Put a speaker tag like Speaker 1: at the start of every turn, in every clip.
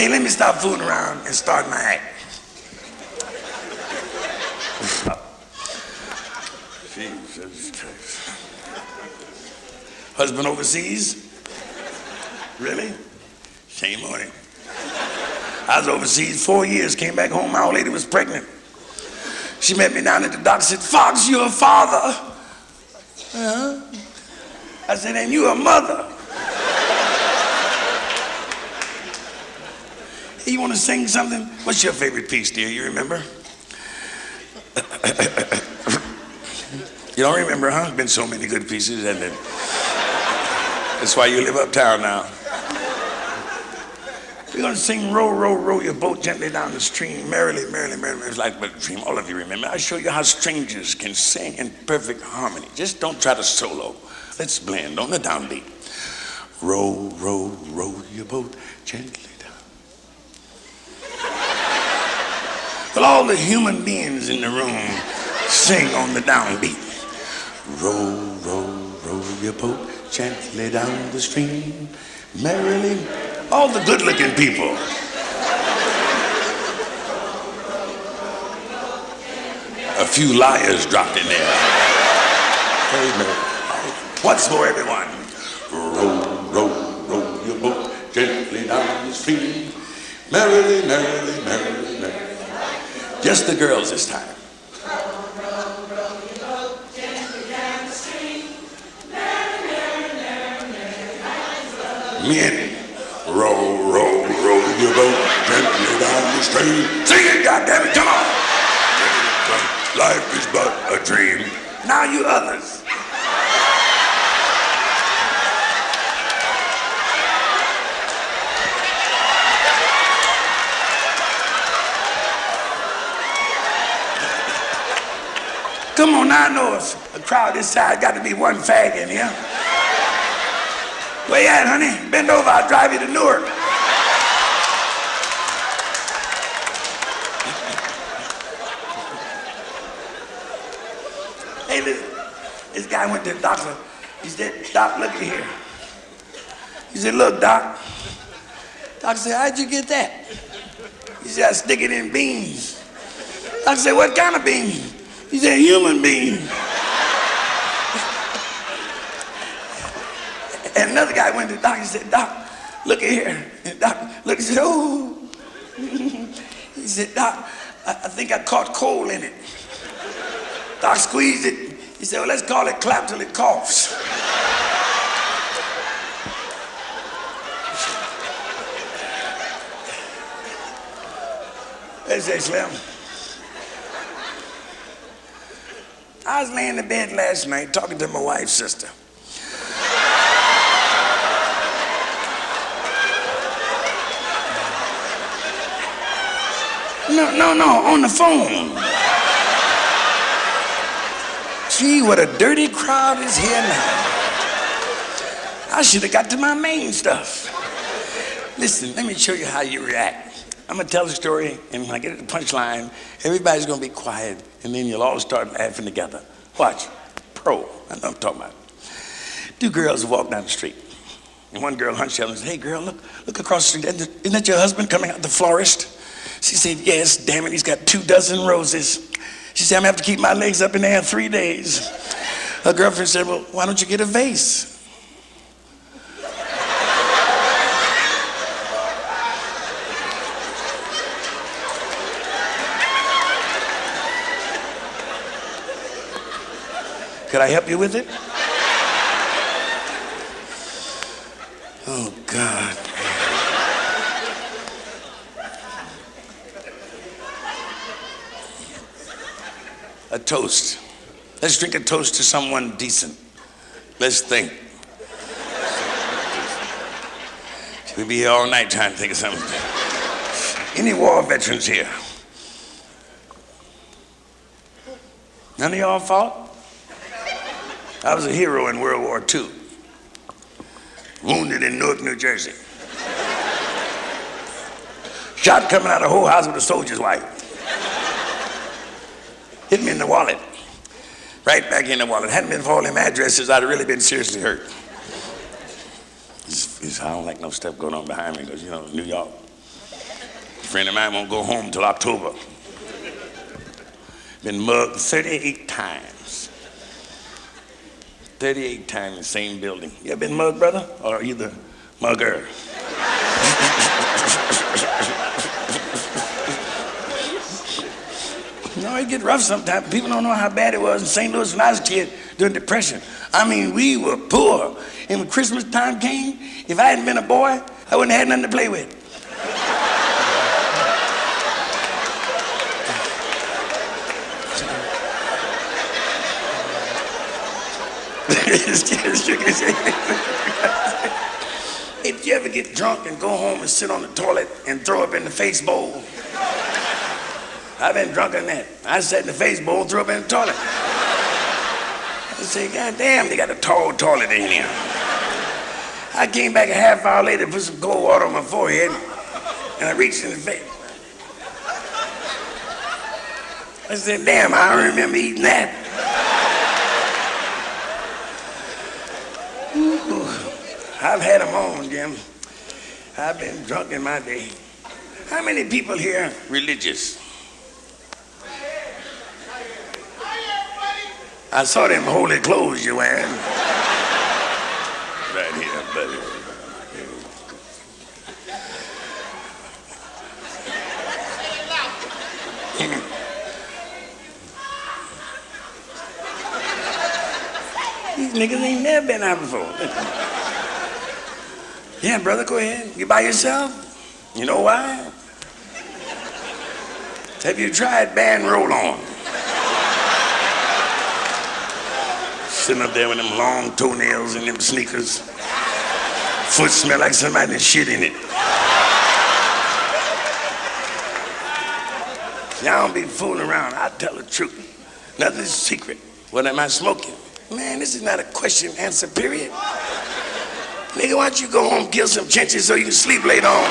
Speaker 1: Hey, let me stop fooling around and start my act. Jesus Christ. Husband overseas? Really? Shame on him. I was overseas 4 years, came back home, my old lady was pregnant. She met me down at the doctor, said, Foxx, you're a father. I said, and you a mother. Hey, you want to sing something? What's your favorite piece, dear? You remember? You don't remember, huh? Been so many good pieces, hasn't it? That's why you live uptown now. We're going to sing Row, Row, Row Your Boat Gently Down the Stream. Merrily, merrily, merrily. It's like a dream. All of you remember. I show you how strangers can sing in perfect harmony. Just don't try to solo. Let's blend on the downbeat. Row, row, row your boat gently down. Well, all the human beings in the room sing on the downbeat. Row, row, row your boat gently down the stream. Merrily. All the good-looking people. A few liars dropped in there. Amen. Once more, everyone. Row, row, row your boat gently down the stream. Merrily, merrily, merrily, merrily. Just the girls this time. Men. Row, row, row your boat gently down the stream. Sing it, goddammit, come on! Life is but a dream. Now you others. Come on, now I know it's a crowd this size, got to be one fag in here. Where you at, honey? Bend over, I'll drive you to Newark. Hey, listen, this guy went to the doctor. He said, Doc, look at here. He said, look, Doc. Doctor said, how'd you get that? He said, I stick it in beans. Doctor said, what kind of beans? He said, human beans. And another guy went to the doctor and said, Doc, look at here. And Doc looked and said, oh. He said, Doc, I think I caught coal in it. Doc squeezed it. He said, well, let's call it clap till it coughs. They say, Slim. I was laying in bed last night talking to my wife's sister. No, on the phone. Gee, what a dirty crowd is here now. I should have got to my main stuff. Listen, let me show you how you react. I'm gonna tell the story, and when I get to the punchline, everybody's gonna be quiet, and then you'll all start laughing together. Watch. Pro. I know what I'm talking about. Two girls walk down the street. And one girl hunched up and said, hey girl, look across the street. Isn't that your husband coming out the florist? She said, yes, damn it, he's got 24 roses. She said, I'm gonna have to keep my legs up in there 3 days. Her girlfriend said, well, why don't you get a vase? Could I help you with it? Oh, God. A toast. Let's drink a toast to someone decent. Let's think. We'll be here all night trying to think of something. Any war veterans here? None of y'all fought? I was a hero in World War II. Wounded in Newark, New Jersey. Shot coming out of a whole house with a soldier's wife. Hit me in the wallet. Right back in the wallet. Hadn't been for all them addresses, I'd have really been seriously hurt. I don't like no stuff going on behind me because, you know, New York. friend of mine won't go home till October. Been mugged 38 times. 38 times in the same building. You ever been mugged, brother? Or either mugger? No, it get rough sometimes. People don't know how bad it was in St. Louis when I was a kid during the Depression. I mean, we were poor. And when Christmas time came, if I hadn't been a boy, I wouldn't have had nothing to play with. If you ever get drunk and go home and sit on the toilet and throw up in the face bowl, I've been drunk in that. I sat in the face bowl, threw up in the toilet. I say, God damn, they got a tall toilet in here. I came back a half hour later, put some cold water on my forehead, and I reached in the face. I said, damn, I don't remember eating that. Ooh, I've had them on, Jim. I've been drunk in my day. How many people here religious? I saw them holy clothes you're wearing. Right here, buddy. These niggas ain't never been out before. Yeah, brother, go ahead. You by yourself? You know why? Have you tried band roll-on? Sitting up there with them long toenails and them sneakers. Foot smell like somebody shit in it. Y'all don't be fooling around. I tell the truth. Nothing's secret. What am I smoking? Man, this is not a question and answer period. Nigga, why don't you go home, kill some chinches so you can sleep later on?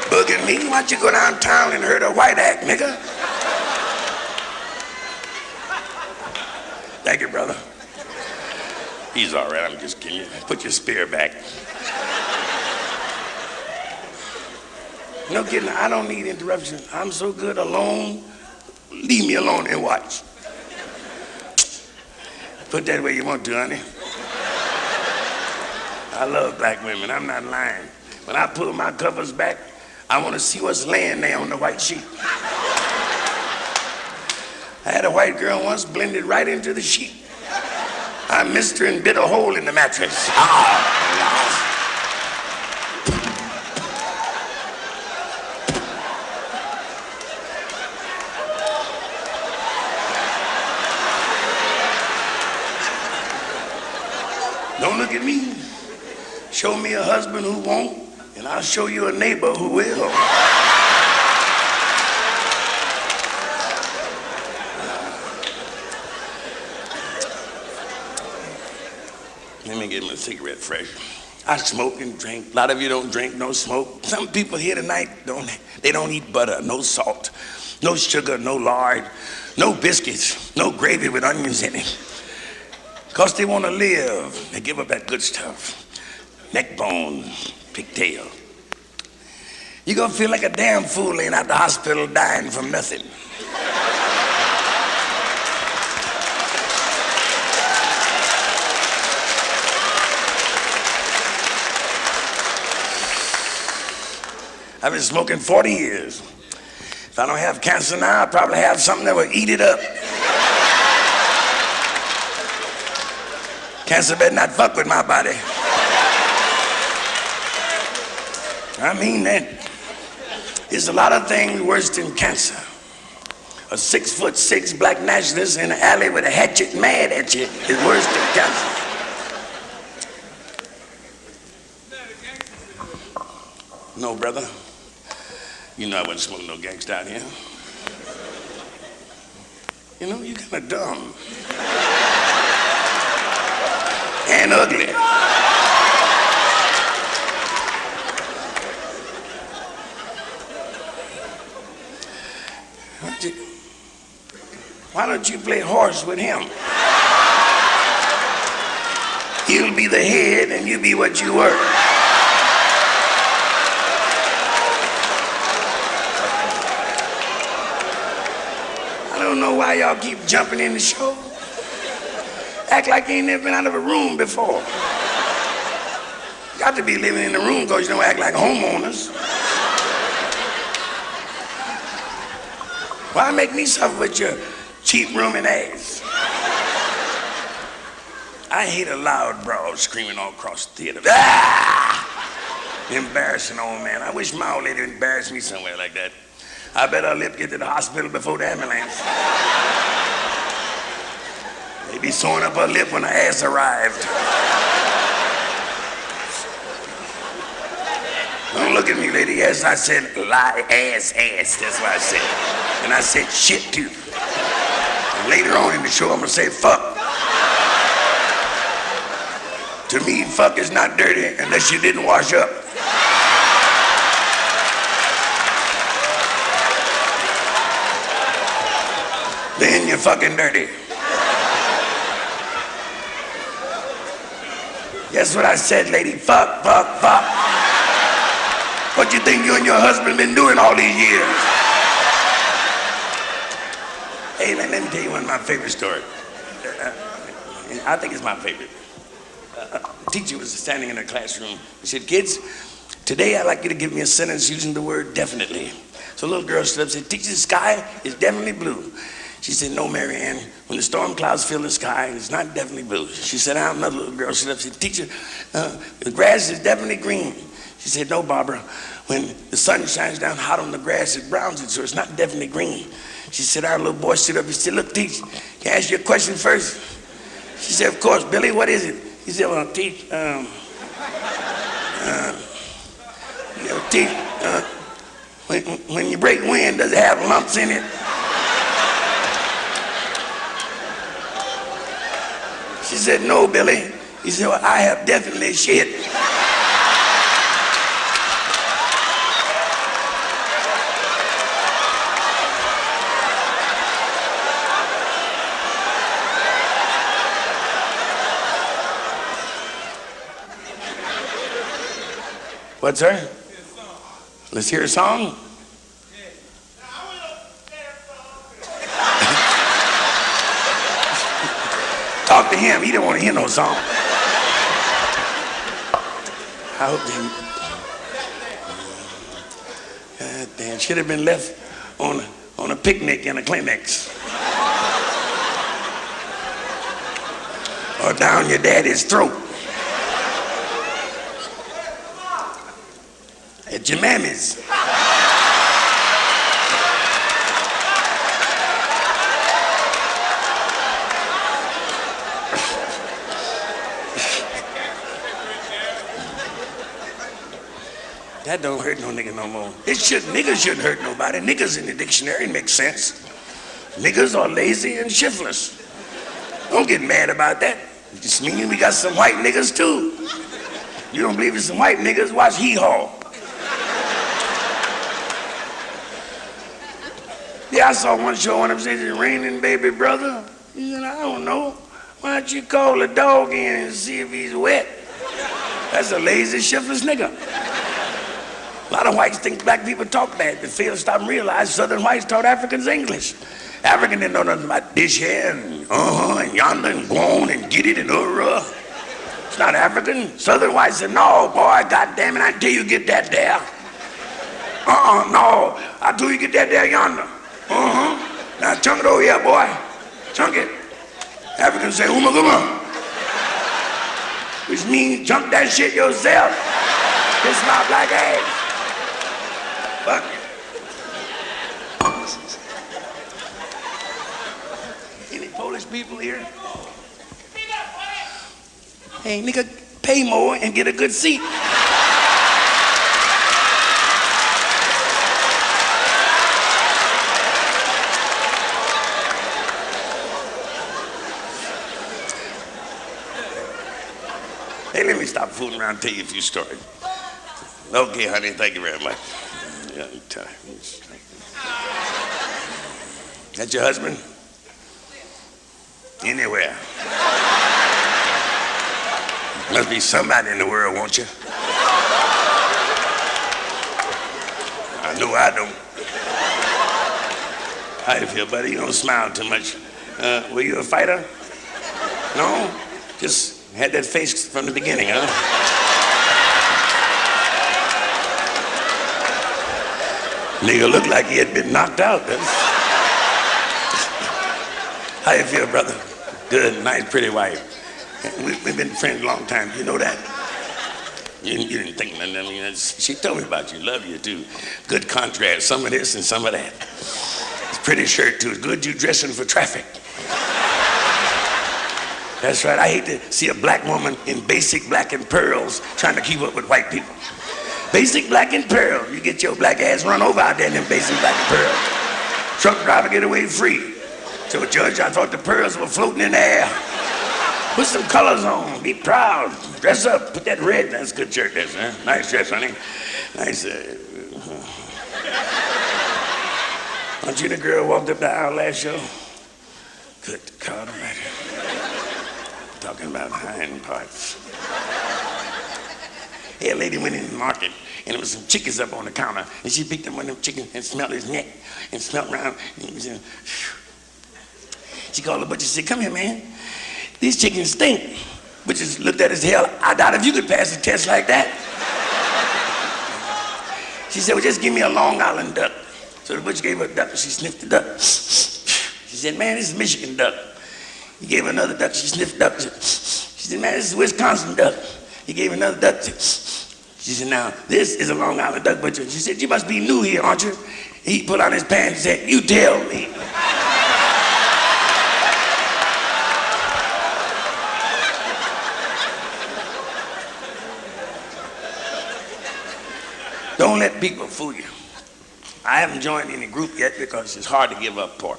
Speaker 1: Bugging me? Why don't you go downtown and hurt a white act, nigga? Thank you, brother. He's all right, I'm just kidding you. Put your spear back. No kidding, I don't need interruption. I'm so good alone. Leave me alone and watch. Put that where you want to, honey. I love black women, I'm not lying. When I pull my covers back, I want to see what's laying there on the white sheet. I had a white girl once blended right into the sheet. I missed her and bit a hole in the mattress. Don't look at me. Show me a husband who won't, and I'll show you a neighbor who will. Let me get him a cigarette fresh. I smoke and drink. A lot of you don't drink, no smoke. Some people here tonight, they don't eat butter, no salt, no sugar, no lard, no biscuits, no gravy with onions in it. Because they want to live. They give up that good stuff. Neck bone, pigtail. You're going to feel like a damn fool laying out the hospital dying from nothing. I've been smoking 40 years. If I don't have cancer now, I probably have something that will eat it up. Cancer better not fuck with my body. I mean that. There's a lot of things worse than cancer. A 6'6" black nationalist in an alley with a hatchet mad at you is worse than cancer. No, brother. You know I wasn't smoking no gangsta out here. You know, you're kind of dumb. And ugly. Why don't you play horse with him? He'll be the head and you be what you were. don't know why y'all keep jumping in the show. Act like you ain't never been out of a room before. Got to be living in the room because you don't act like homeowners. Why make me suffer with your cheap rooming ass? I hate a loud broad screaming all across the theater. Ah! Embarrassing old man. I wish my old lady would embarrass me somewhere like that. I bet her lip get to the hospital before the ambulance. They be sewing up her lip when her ass arrived. Don't look at me, lady. Yes, I said lie, ass. That's what I said. And I said shit too. And later on in the show, I'm gonna say fuck. To me, fuck is not dirty unless you didn't wash up. Then you're fucking dirty. Guess what I said, lady? Fuck. What you think you and your husband been doing all these years? Hey, let me tell you one of my favorite stories. I think it's my favorite. A teacher was standing in her classroom. He said, kids, today I'd like you to give me a sentence using the word definitely. So a little girl stood up and said, teacher, the sky is definitely blue. She said, no, Mary Ann, when the storm clouds fill the sky, it's not definitely blue. She said, another little girl stood up and said, teacher, the grass is definitely green. She said, no, Barbara, when the sun shines down hot on the grass, it browns it, so it's not definitely green. She said, our little boy stood up and said, look, teacher, can I ask you a question first? She said, of course, Billy, what is it? He said, well, teach, when you break wind, does it have lumps in it? She said, no, Billy. He said, well, I have definitely shit. What, sir? Let's hear a song. Talk to him. He didn't want to hear no song. I hope they... God damn, should have been left on a picnic in a Kleenex. Or down your daddy's throat. At your mammy's. That don't hurt no nigga no more. Niggas shouldn't hurt nobody. Niggas in the dictionary makes sense. Niggas are lazy and shiftless. Don't get mad about that. It just means we got some white niggas too. You don't believe it's some white niggas? Watch Hee Haw. Yeah, I saw one show when I'm saying it's raining, baby brother. He said, I don't know. Why don't you call the dog in and see if he's wet? That's a lazy, shiftless nigga. A lot of whites think black people talk bad, but fail to stop and realize Southern whites taught Africans English. African didn't know nothing about this here and and yonder and go on and get it and It's not African. Southern whites said, no, boy, goddamn it, I tell you get that there. No, I told you get that there yonder. Now chunk it over here, boy. Chunk it. Africans say, umaguma. Which means chunk that shit yourself. Kiss my black ass. Fuck it. Any Polish people here? Hey, nigga, pay more and get a good seat. Hey, let me stop fooling around and tell you a few stories. Okay, honey, thank you very much. Yeah, that's your husband? Anywhere. Must be somebody in the world, won't you? I know I don't. How you feel, buddy? You don't smile too much. Were you a fighter? No? Just had that face from the beginning, huh? Nigga looked like he had been knocked out. How you feel, brother? Good, nice, pretty wife. We've been friends a long time. You know that? You didn't think nothing. I mean, she told me about you. Love you, too. Good contrast. Some of this and some of that. It's a pretty shirt, too. It's good you dressing for traffic. That's right. I hate to see a black woman in basic black and pearls trying to keep up with white people. Basic black and pearl. You get your black ass run over out there in them basic black and pearl. Truck driver get away free. So, Judge, I thought the pearls were floating in the air. Put some colors on. Be proud. Dress up. Put that red. That's a good shirt, that's, huh? Nice dress, honey. Nice. Aren't you the girl who walked up the aisle last show? Good God Almighty. Talking about hind parts. Hey, a lady went in the market, and there was some chickens up on the counter, and she picked up one of them chickens and smelled his neck, and smelled around, and she called the butcher and said, "Come here, man. These chickens stink." Butcher looked at his hell. "I doubt if you could pass a test like that." She said, "Well, just give me a Long Island duck." So the butcher gave her a duck, and she sniffed the duck. She said, "Man, this is Michigan duck." He gave her another duck. She sniffed the duck. She said, "Man, this is Wisconsin duck." He gave her another duck. She said, "Now, this is a Long Island duck butcher." She said, "You must be new here, aren't you?" He put on his pants and said, "You tell me." Don't let people fool you. I haven't joined any group yet because it's hard to give up pork.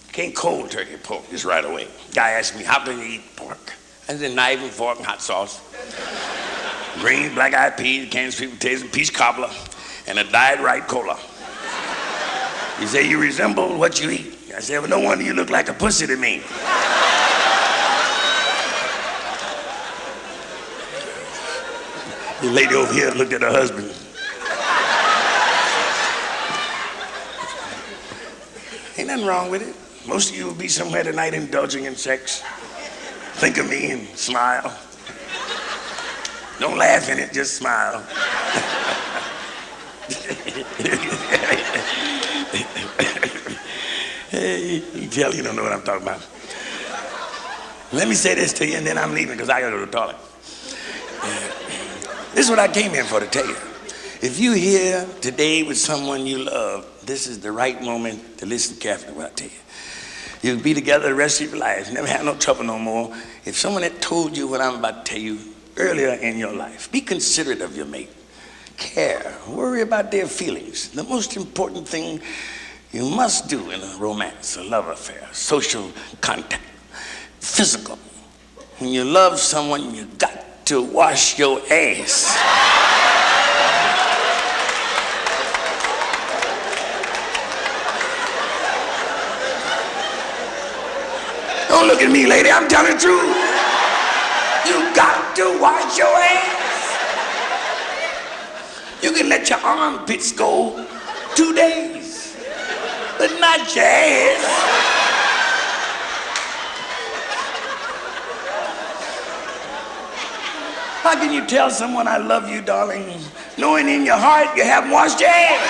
Speaker 1: You can't cold turkey pork just right away. Guy asked me, "How can you eat pork?" I said, "Knife and fork and hot sauce. Green, black-eyed peas, canned sweet potatoes, and peach cobbler, and a diet right cola." He said, "You resemble what you eat." I said, "Well, no wonder you look like a pussy to me." The lady over here looked at her husband. Ain't nothing wrong with it. Most of you will be somewhere tonight indulging in sex. Think of me and smile. Don't laugh in it, just smile. Hey, you tell you don't know what I'm talking about. Let me say this to you, and then I'm leaving because I gotta go to the toilet. This is what I came here for to tell you. If you're here today with someone you love, this is the right moment to listen carefully to what I tell you. You'll be together the rest of your life. Never have no trouble no more. If someone had told you what I'm about to tell you earlier in your life, be considerate of your mate. Care. Worry about their feelings. The most important thing you must do in a romance, a love affair, social contact, physical. When you love someone, you got to wash your ass. Don't look at me, lady, I'm telling the truth. You got to wash your ass. You can let your armpits go 2 days, but not your ass. How can you tell someone I love you, darling, knowing in your heart you haven't washed your ass?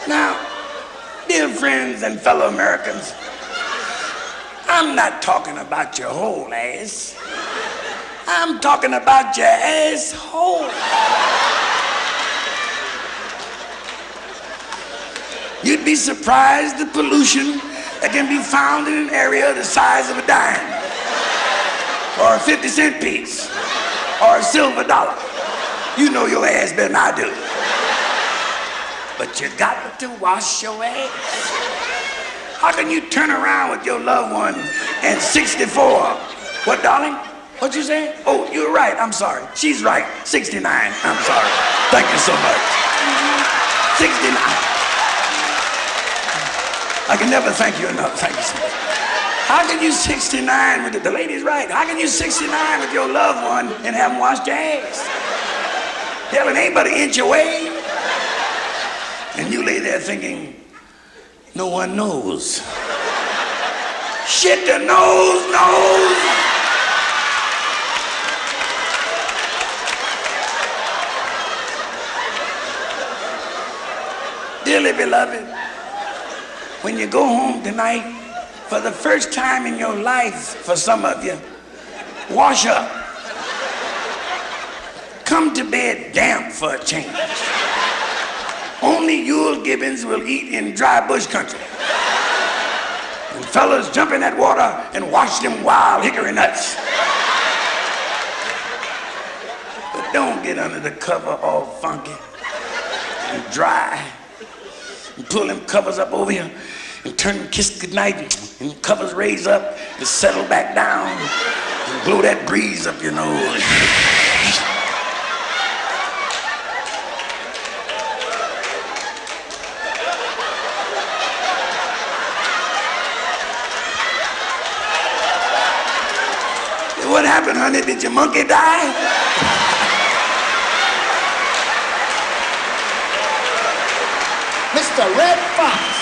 Speaker 1: Now, dear friends and fellow Americans, I'm not talking about your whole ass. I'm talking about your asshole. You'd be surprised the pollution that can be found in an area the size of a dime, or a 50-cent piece, or a silver dollar. You know your ass better than I do. But you got to wash your ass. How can you turn around with your loved one and 64? What, darling? What you say? Oh, you're right. I'm sorry. She's right. 69. I'm sorry. Thank you so much. 69. I can never thank you enough. Thank you so much. How can you 69 with the lady's right? How can you 69 with your loved one and haven't washed your ass? Hell, it ain't but an inch away. And you lay there thinking, no one knows. Shit, the nose knows. Dearly beloved, when you go home tonight, for the first time in your life, for some of you, wash up. Come to bed damp for a change. Only Yule Gibbons will eat in dry bush country. And fellas jump in that water and wash them wild hickory nuts. But don't get under the cover all funky and dry. And pull them covers up over you and turn and kiss goodnight, and covers raise up and settle back down and blow that breeze up your nose. What happened, honey? Did your monkey die?
Speaker 2: Mr. Red Fox.